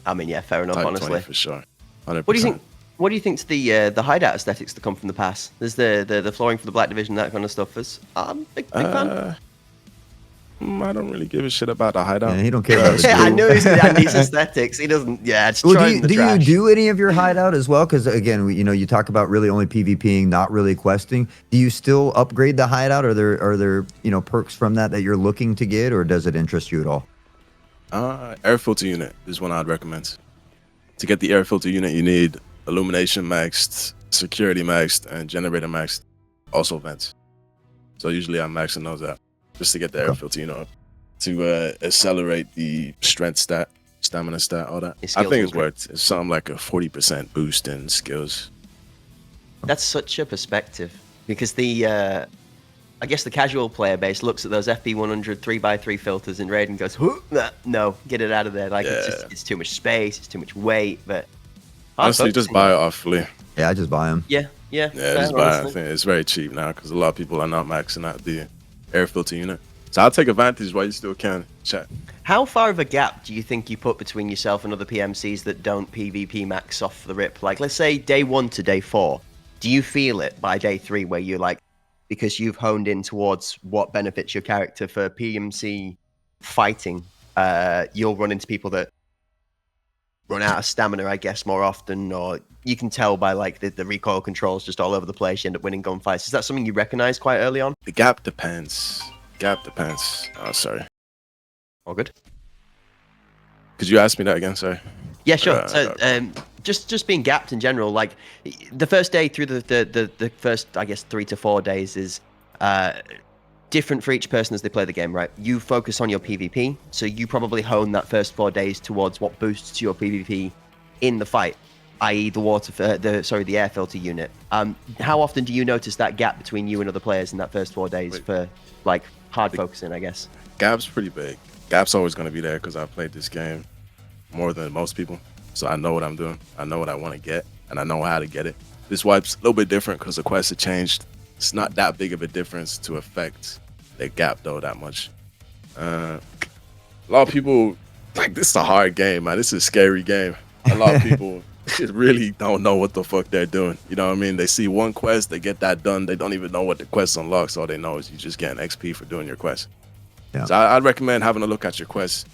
I mean, yeah, fair enough, Type honestly. 20 for sure. 100%. What do you think to the hideout aesthetics that come from the pass? There's the flooring for the Black Division, that kind of stuff. I'm big fan. I don't really give a shit about the hideout. Yeah, he don't care about it. I know he's these aesthetics. He doesn't. Yeah, it's trying do you do any of your hideout as well? Because again, you talk about really only PvPing, not really questing. Do you still upgrade the hideout? Are there perks from that you're looking to get, or does it interest you at all? Air filter unit is one I'd recommend. To get the air filter unit, you need illumination maxed, security maxed, and generator maxed. Also vents. So usually I'm maxing those out just to get the air filter unit up, to accelerate the strength stat, stamina stat, all that. I think it's worth. It's something like a 40% boost in skills. That's such a perspective, because I guess the casual player base looks at those FP100 3x3 filters in Raid and goes, no, get it out of there. Like, it's too much space, it's too much weight. But honestly, just buy it off Flea. Yeah, I just buy them. Yeah, just buy it. I think it's very cheap now because a lot of people are not maxing out the air filter unit. So I'll take advantage while you still can. Chat. How far of a gap do you think you put between yourself and other PMCs that don't PvP max off the rip? Like, let's say day 1 to day 4. Do you feel it by day 3 where you're like, because you've honed in towards what benefits your character for PMC fighting. You'll run into people that run out of stamina, I guess, more often, or you can tell by like the recoil controls just all over the place. You end up winning gunfights. Is that something you recognize quite early on? The gap depends. Gap depends. Oh, sorry. All good. Could you ask me that again? Sorry. Yeah, sure. So, just being gapped in general, like the first day through the first, I guess, 3 to 4 days is different for each person as they play the game, right? You focus on your PvP, so you probably hone that first 4 days towards what boosts your PvP in the fight, i.e. the air filter unit. How often do you notice that gap between you and other players in that first 4 days for like hard focusing, I guess? Gap's pretty big. Gap's always going to be there because I played this game more than most people. So I know what I'm doing. I know what I want to get, and I know how to get it. This wipe's a little bit different because the quests have changed. It's not that big of a difference to affect the gap, though, that much. A lot of people, like, this is a hard game, man. This is a scary game. A lot of people just really don't know what the fuck they're doing. You know what I mean? They see one quest, they get that done. They don't even know what the quest unlocks. All they know is you just getting XP for doing your quest. Yeah. So I'd recommend having a look at your quests.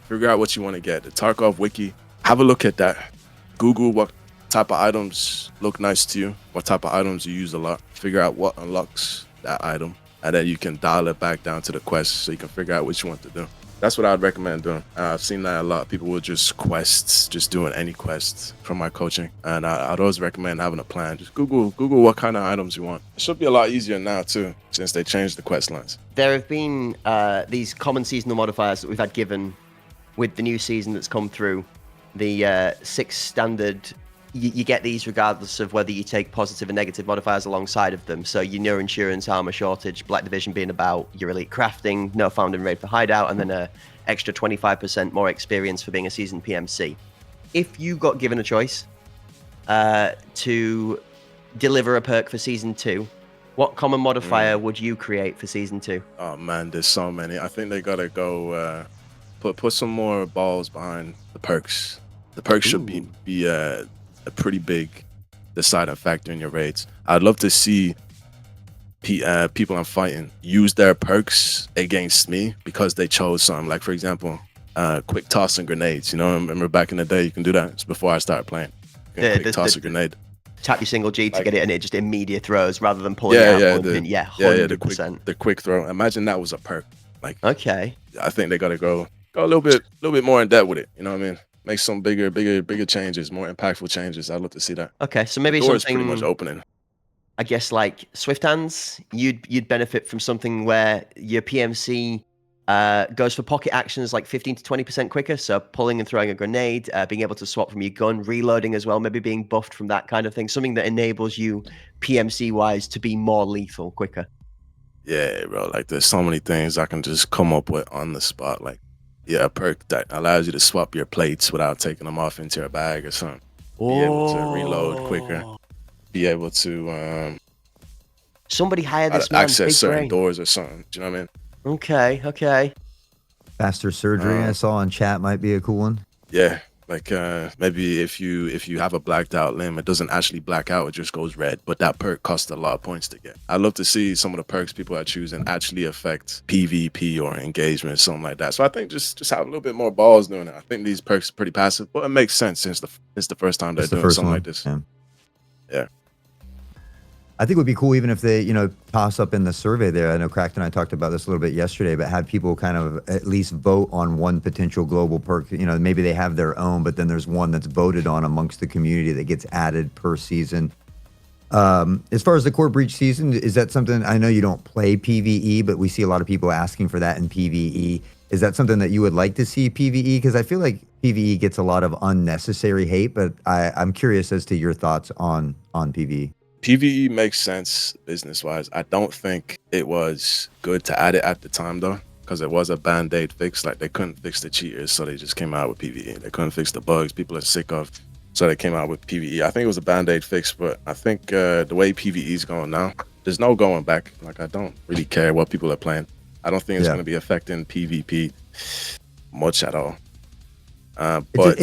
Figure out what you want to get. The Tarkov wiki, have a look at that. Google what type of items look nice to you, what type of items you use a lot. Figure out what unlocks that item, and then you can dial it back down to the quest so you can figure out what you want to do. That's what I'd recommend doing. I've seen that a lot. People will just quests, just doing any quests from my coaching. And I'd always recommend having a plan. Just Google what kind of items you want. It should be a lot easier now too, since they changed the quest lines. There have been these common seasonal modifiers that we've had given with the new season that's come through. The 6 standard, you get these regardless of whether you take positive and negative modifiers alongside of them. So your neuroinsurance, armor shortage, Black Division being about your elite crafting, no found and raid for Hideout, and then an extra 25% more experience for being a seasoned PMC. If you got given a choice to deliver a perk for Season 2, what common modifier would you create for Season 2? Oh man, there's so many. I think they gotta go put some more balls behind the perks. The perks should be a pretty big deciding factor in your raids. I'd love to see people I'm fighting use their perks against me because they chose something. Like, for example, quick toss and grenades. You know, I remember back in the day you can do that. It's before I started playing. Quick toss a grenade. Tap your single G to get it, and it just immediate throws rather than pulling it out. 100%. The quick throw. Imagine that was a perk. Like, okay, I think they gotta go a little bit more in depth with it. You know what I mean? Make some bigger changes, more impactful changes. I'd love to see that. Okay, so maybe the door's something pretty much opening. I guess like Swift Hands, you'd benefit from something where your PMC goes for pocket actions like 15 to 20% quicker. So pulling and throwing a grenade, being able to swap from your gun, reloading as well, maybe being buffed from that kind of thing. Something that enables you PMC wise to be more lethal quicker. Yeah, bro. Like there's so many things I can just come up with on the spot. Like, yeah, a perk that allows you to swap your plates without taking them off into your bag or something. Be able to reload quicker. Be able to somebody hire this man. Access certain doors or something. Do you know what I mean? Okay. Faster surgery I saw in chat might be a cool one. Yeah. Like maybe if you have a blacked out limb, it doesn't actually black out, it just goes red. But that perk costs a lot of points to get. I'd love to see some of the perks people are choosing actually affect PvP or engagement, something like that. So I think just have a little bit more balls doing it. I think these perks are pretty passive, but it makes sense since it's the first time they're doing something like this. Yeah. I think it would be cool even if they, toss up in the survey there. I know Cracked and I talked about this a little bit yesterday, but had people kind of at least vote on one potential global perk. Maybe they have their own, but then there's one that's voted on amongst the community that gets added per season. As far as the core breach season, is that something, I know you don't play PvE, but we see a lot of people asking for that in PvE. Is that something that you would like to see PvE? Because I feel like PvE gets a lot of unnecessary hate, but I'm curious as to your thoughts on PvE. PvE makes sense business-wise. I don't think it was good to add it at the time, though, because it was a band-aid fix. Like, they couldn't fix the cheaters, so they just came out with PvE. They couldn't fix the bugs people are sick of, so they came out with PvE. I think it was a band-aid fix, but I think the way PvE is going now, there's no going back. Like, I don't really care what people are playing. I don't think it's going to be affecting PvP much at all. But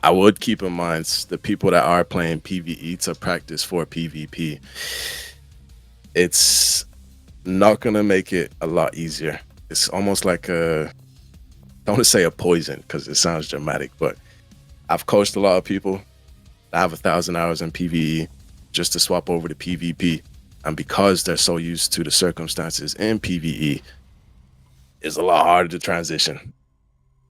I would keep in mind the people that are playing PvE to practice for PvP. It's not gonna make it a lot easier. It's almost like I don't want to say a poison because it sounds dramatic, but I've coached a lot of people that have 1,000 hours in PvE just to swap over to PvP, and because they're so used to the circumstances in PvE, it's a lot harder to transition.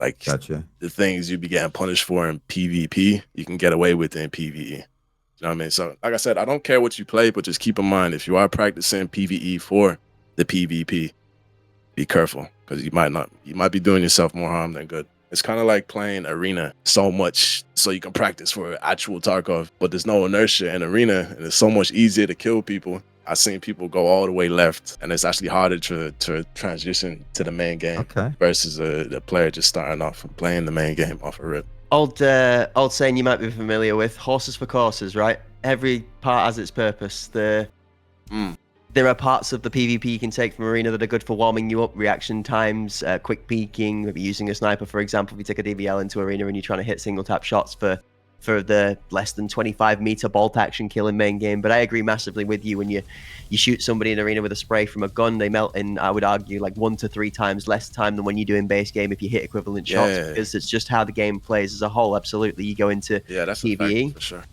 Like Gotcha. the things you be getting punished for in PvP, you can get away with in PvE. You know what I mean? So, like I said, I don't care what you play, but just keep in mind, if you are practicing PvE for the PvP, be careful, because you might be doing yourself more harm than good. It's kind of like playing Arena so much so you can practice for actual Tarkov, but there's no inertia in Arena, and it's so much easier to kill people. I've seen people go all the way left, and it's actually harder to transition to the main game versus the player just starting off and playing the main game off a rip. Old saying you might be familiar with: horses for courses, right? Every part has its purpose. There are parts of the PvP you can take from Arena that are good for warming you up, reaction times, quick peeking, maybe using a sniper, for example. If you take a DVL into Arena and you're trying to hit single tap shots for the less than 25 meter bolt action kill in main game. But I agree massively with you. When you shoot somebody in Arena with a spray from a gun, they melt in, I would argue, like 1 to 3 times less time than when you do in base game if you hit equivalent shots, because it's just how the game plays as a whole. Absolutely. You go into that's PvE. A fact, for sure.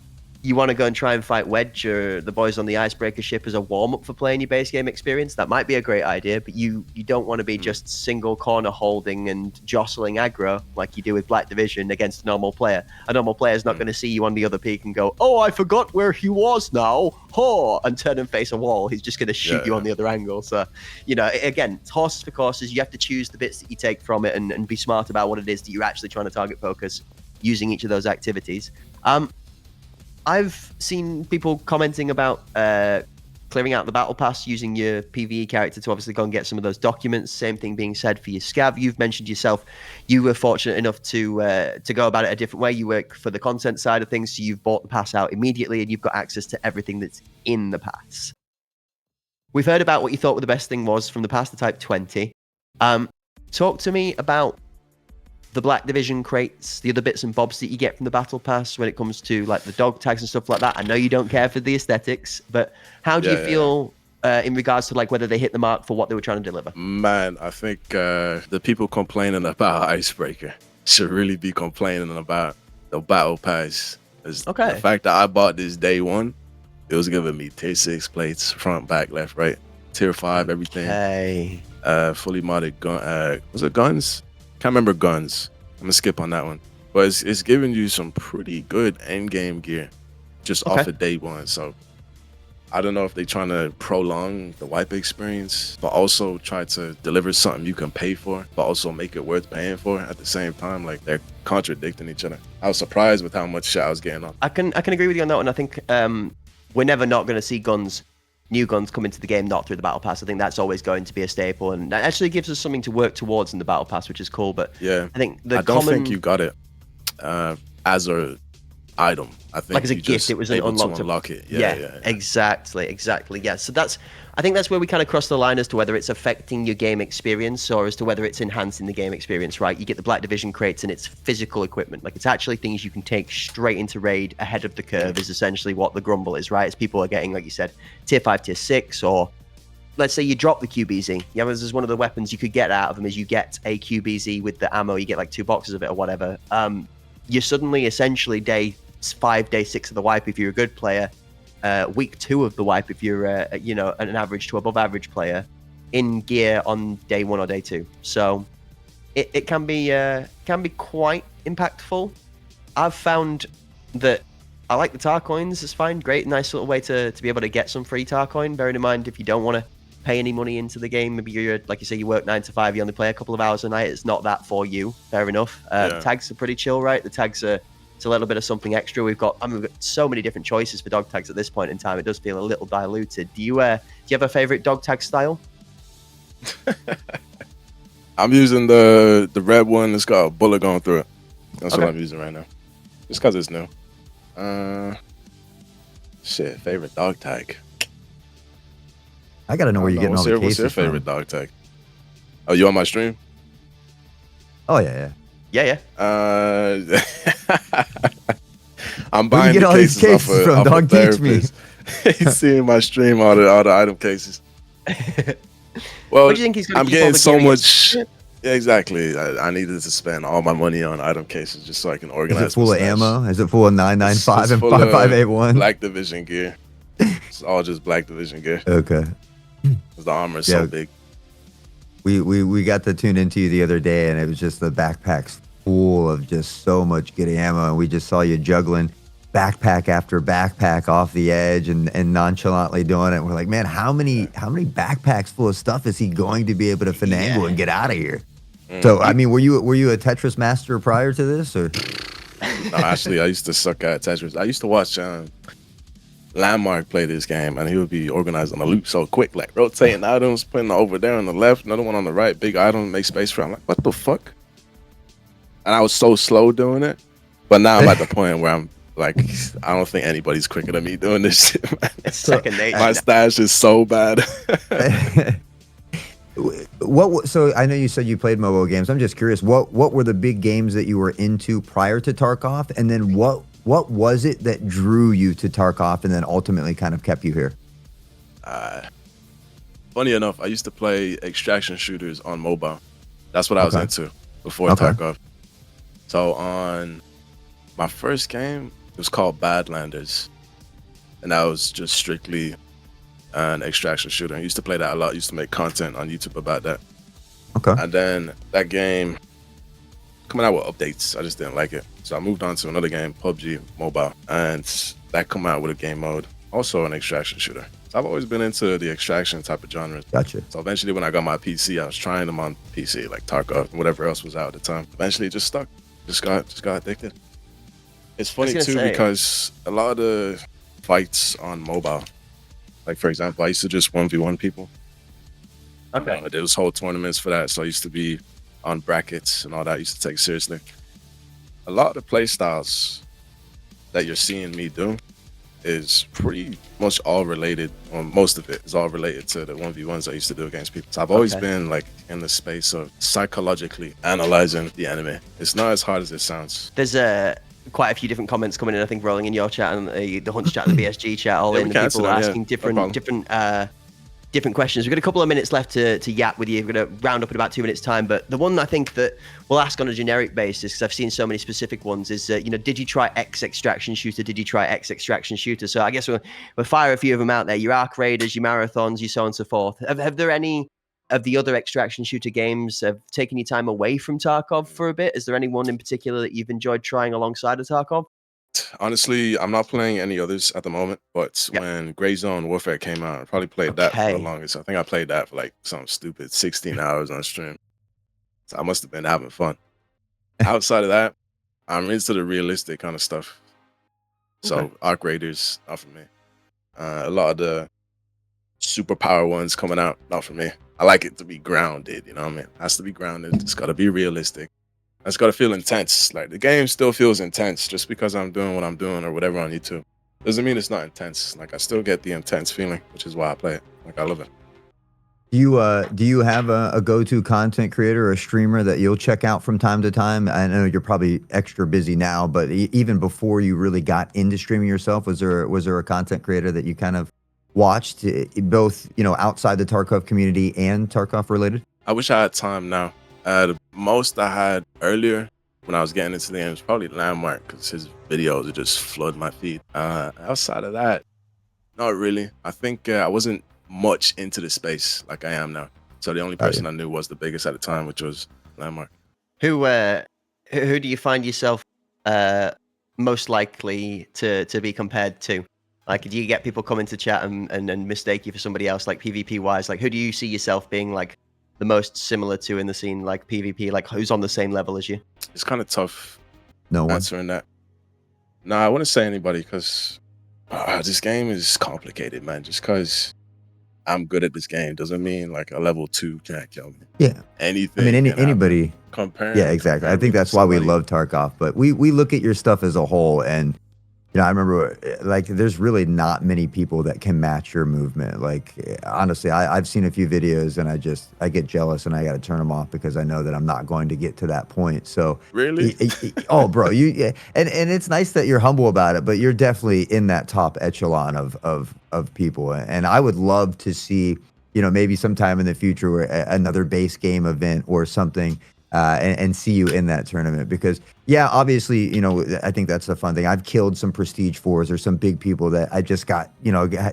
You want to go and try and fight Wedge or the boys on the Icebreaker ship as a warm-up for playing your base game experience. That might be a great idea, but you don't want to be just single corner holding and jostling aggro like you do with Black Division against a normal player. A normal player is not going to see you on the other peak and go, oh, I forgot where he was now, and turn and face a wall. He's just going to shoot you on the other angle. So, again, it's horses for courses. You have to choose the bits that you take from it and be smart about what it is that you're actually trying to target focus using each of those activities. I've seen people commenting about clearing out the battle pass using your PvE character to obviously go and get some of those documents. Same thing being said for your scav. You've mentioned yourself you were fortunate enough to go about it a different way. You work for the content side of things, so you've bought the pass out immediately and you've got access to everything that's in the pass. We've heard about what you thought the best thing was from the pass, the Type 20. Talk to me about the Black Division crates, the other bits and bobs that you get from the Battle Pass when it comes to like the dog tags and stuff like that. I know you don't care for the aesthetics, but how do you feel in regards to like whether they hit the mark for what they were trying to deliver? Man, I think the people complaining about Icebreaker should really be complaining about the Battle Pass. The fact that I bought this day one, it was giving me tier 6 plates, front, back, left, right, tier 5, everything. Fully modded gun. Was it guns? Can't remember guns. I'm gonna skip on that one. But it's giving you some pretty good end game gear just off of day one. So I don't know if they're trying to prolong the wipe experience, but also try to deliver something you can pay for, but also make it worth paying for at the same time. Like they're contradicting each other. I was surprised with how much shit I was getting on. I can agree with you on that one. I think we're never not going to see new guns come into the game not through the Battle Pass. I think that's always going to be a staple, and that actually gives us something to work towards in the Battle Pass, which is cool. But I think I don't think you got it as a item. I think like as a gift, it was an unlock it. Yeah, exactly. Yeah, so I think that's where we kind of cross the line as to whether it's affecting your game experience or as to whether it's enhancing the game experience, right? You get the Black Division crates and it's physical equipment. Like it's actually things you can take straight into raid ahead of the curve is essentially what the grumble is, right? It's people are getting, like you said, tier 5, tier 6, or let's say you drop the QBZ. Yeah, this is one of the weapons you could get out of them is you get a QBZ with the ammo, you get like 2 boxes of it or whatever. You're suddenly essentially day 5, day 6 of the wipe if you're a good player, week 2 of the wipe if you're an average to above average player in gear on day 1 or day 2. So it can be quite impactful. I've found that I like the tar coins. It's fine, great, nice little way to be able to get some free tar coin. Bearing in mind if you don't want to pay any money into the game, maybe you're like you say you work 9 to 5, you only play a couple of hours a night, it's not that for you. Fair enough. The tags are pretty chill, right? The tags are a little bit of something extra. We've got so many different choices for dog tags at this point in time. It does feel a little diluted. Do you have a favorite dog tag style? I'm using the red one that's got a bullet going through it. That's what I'm using right now. Just because it's new. Favorite dog tag. I gotta know where you're getting all the cases. What's your favorite dog tag? Oh, you on my stream? Oh yeah. I'm buying the cases off from Dog Teach Me. He's seeing my stream, all the item cases. Well, What do you think he's going I'm to keep all getting the so gear he much. gets? Yeah, exactly. I needed to spend all my money on item cases just so I can Is organize it full my of stash. ammo? Is it full of 995 It's and full of 5581? Black Division gear. It's all just Black Division gear. Okay. 'Cause the armor is Yeah. so big. We got to tune into you the other day, and it was just the backpacks full of just so much good ammo, and we just saw you juggling backpack after backpack off the edge and nonchalantly doing it. We're like, man, how many backpacks full of stuff is he going to be able to finagle and get out of here? So, I mean, were you a Tetris master prior to this, or? No, actually, I used to suck at Tetris. I used to watch Landmark play this game, and he would be organized on a loop so quick, like rotating items, putting over there on the left, another one on the right, big item, make space for it. I'm like, what the fuck? And I was so slow doing it. But now I'm at the point where I'm like, I don't think anybody's quicker than me doing this shit, man. It's second nature. My stash is so bad. So I know you said you played mobile games. I'm just curious, what were the big games that you were into prior to Tarkov, and then what was it that drew you to Tarkov and then ultimately kind of kept you here? Funny enough, I used to play extraction shooters on mobile. That's what I was into before Tarkov. So on my first game, it was called Badlanders, and that was just strictly an extraction shooter. I used to play that a lot. I used to make content on YouTube about that. Okay. And then that game coming out with updates, I just didn't like it. So I moved on to another game, PUBG Mobile, and that come out with a game mode, also an extraction shooter. So I've always been into the extraction type of genres. Gotcha. So eventually when I got my PC, I was trying them on PC, like Tarkov and whatever else was out at the time. Eventually it just stuck. Just got addicted. It's funny too because a lot of the fights on mobile, like for example, I used to just 1v1 people. Okay. There was whole tournaments for that, so I used to be on brackets and all that. I used to take seriously. A lot of the play styles that you're seeing me do is pretty much all related, or most of it is all related to the 1v1s I used to do against people. So I've always been like in the space of psychologically analyzing the enemy. It's not as hard as it sounds. There's quite a few different comments coming in, I think, rolling in your chat and the Hunch chat, the BSG chat, all in. People asking different questions. We've got a couple of minutes left to yap with you. We're going to round up in about 2 minutes time. But the one I think that we'll ask on a generic basis, because I've seen so many specific ones, is, did you try X extraction shooter? Did you try X extraction shooter? So I guess we'll fire a few of them out there. Your Arc Raiders, your Marathons, your so on and so forth. Have there any of the other extraction shooter games have taken your time away from Tarkov for a bit? Is there any one in particular that you've enjoyed trying alongside of Tarkov? Honestly, I'm not playing any others at the moment, but when Gray Zone Warfare came out, I probably played that for the longest. I think I played that for like some stupid 16 hours on stream. So I must have been having fun. Outside of that, I'm into the realistic kind of stuff. So Arc Raiders, not for me. A lot of the superpower ones coming out, not for me. I like it to be grounded, you know what I mean? It has to be grounded. It's got to be realistic. It's got to feel intense. Like the game still feels intense just because I'm doing what I'm doing or whatever on YouTube. Doesn't mean it's not intense. Like I still get the intense feeling, which is why I play it. Like I love it. Do you have a go-to content creator or a streamer that you'll check out from time to time? I know you're probably extra busy now, but even before you really got into streaming yourself, was there a content creator that you kind of watched, both outside the Tarkov community and Tarkov related? I wish I had time now. The most I had earlier when I was getting into the game was probably Landmark, because his videos would just flood my feed. Outside of that, not really. I think I wasn't much into the space like I am now. So the only person I knew was the biggest at the time, which was Landmark. Who do you find yourself most likely to be compared to? Like, do you get people coming to chat and mistake you for somebody else, like PvP wise? Like, who do you see yourself being like the most similar to in the scene, like PvP? Like, who's on the same level as you? It's kind of tough answering that. No, I wouldn't say anybody, because this game is complicated, man. Just because I'm good at this game doesn't mean like a level 2 can't kill me. Yeah. Anything. I mean, anybody. Comparing. Yeah, exactly. I think that's why we love Tarkov. But we look at your stuff as a whole, and I remember, like, there's really not many people that can match your movement. Like, honestly, I've seen a few videos and I get jealous and I got to turn them off because I know that I'm not going to get to that point. So really, oh, bro, and it's nice that you're humble about it, but you're definitely in that top echelon of people. And I would love to see maybe sometime in the future, or another base game event or something, and see you in that tournament. Because yeah, obviously, I think that's the fun thing. I've killed some prestige 4s or some big people that I just got,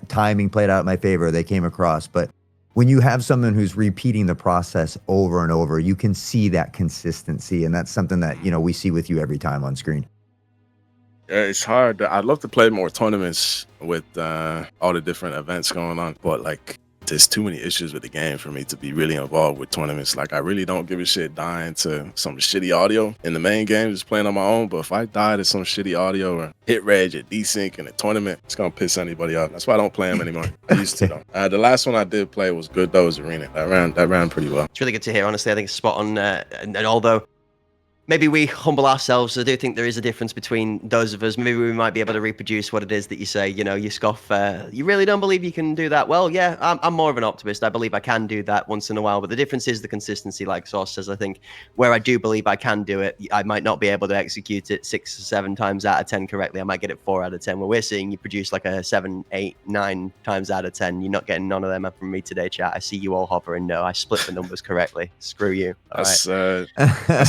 timing played out in my favor. They came across, but when you have someone who's repeating the process over and over, you can see that consistency, and that's something that we see with you every time on screen. Yeah, it's hard. I'd love to play more tournaments with all the different events going on, but like, there's too many issues with the game for me to be really involved with tournaments. Like, I really don't give a shit dying to some shitty audio in the main game, just playing on my own. But if I die to some shitty audio or hit reg or desync in a tournament, it's gonna piss anybody off. That's why I don't play them anymore. I used to though. The last one I did play was good though, was Arena. That ran pretty well. It's really good to hear. Honestly, I think it's spot on. And although maybe we humble ourselves, I do think there is a difference between those of us. Maybe we might be able to reproduce what it is that you say. You scoff. You really don't believe you can do that? Well, yeah, I'm more of an optimist. I believe I can do that once in a while. But the difference is the consistency, like Sauce says. I think where I do believe I can do it, I might not be able to execute it 6 or 7 times out of 10 correctly. I might get it 4 out of 10. Where we're seeing you produce like a 7, 8, 9 times out of 10. You're not getting none of them from me today, chat. I see you all hovering. No, I split the numbers correctly. Screw you. That's why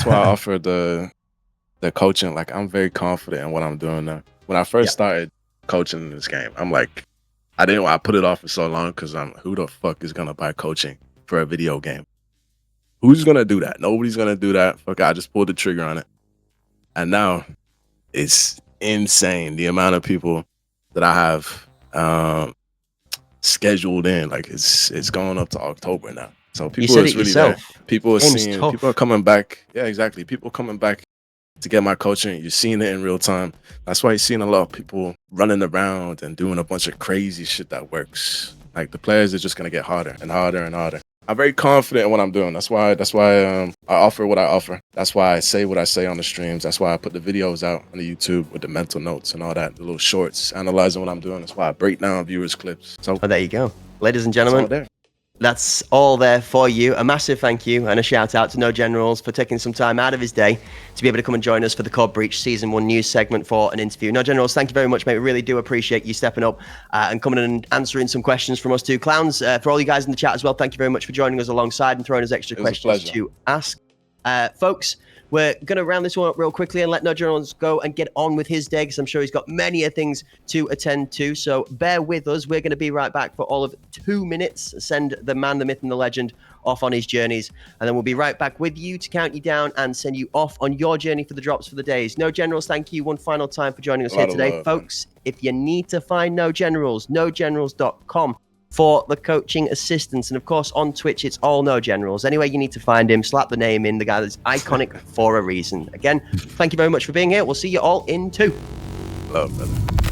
I offered the coaching. Like, I'm very confident in what I'm doing now. When I first started coaching in this game, I'm like, I put it off for so long because who the fuck is gonna buy coaching for a video game? Who's gonna do that? Nobody's gonna do that. Fuck, I just pulled the trigger on it. And now it's insane the amount of people that I have scheduled in. Like, it's going up to October now. So people you said is it really yourself. there. People are Game's seeing, tough. people are coming back. Yeah, exactly. People coming back to get my coaching. You're seeing it in real time. That's why you're seeing a lot of people running around and doing a bunch of crazy shit that works. Like, the players are just gonna get harder and harder and harder. I'm very confident in what I'm doing. That's why I offer what I offer. That's why I say what I say on the streams. That's why I put the videos out on the YouTube with the mental notes and all that, the little shorts analyzing what I'm doing. That's why I break down viewers' clips. So there you go, ladies and gentlemen. That's all there for you. A massive thank you and a shout out to NoGenerals for taking some time out of his day to be able to come and join us for the KORD Breach Season 1 news segment for an interview. NoGenerals, thank you very much, mate. We really do appreciate you stepping up and coming and answering some questions from us two clowns. For all you guys in the chat as well, thank you very much for joining us alongside and throwing us extra questions to ask. Folks, we're going to round this one up real quickly and let NoGenerals go and get on with his day, because I'm sure he's got many things to attend to. So bear with us. We're going to be right back for all of 2 minutes. Send the man, the myth, and the legend off on his journeys. And then we'll be right back with you to count you down and send you off on your journey for the drops for the days. NoGenerals, thank you one final time for joining us here today. Folks, if you need to find NoGenerals, nogenerals.com. for the coaching assistance. And of course, on Twitch, it's all NoGenerals. Anyway, you need to find him, slap the name in, the guy that's iconic for a reason. Again, thank you very much for being here. We'll see you all in 2. Love, brother.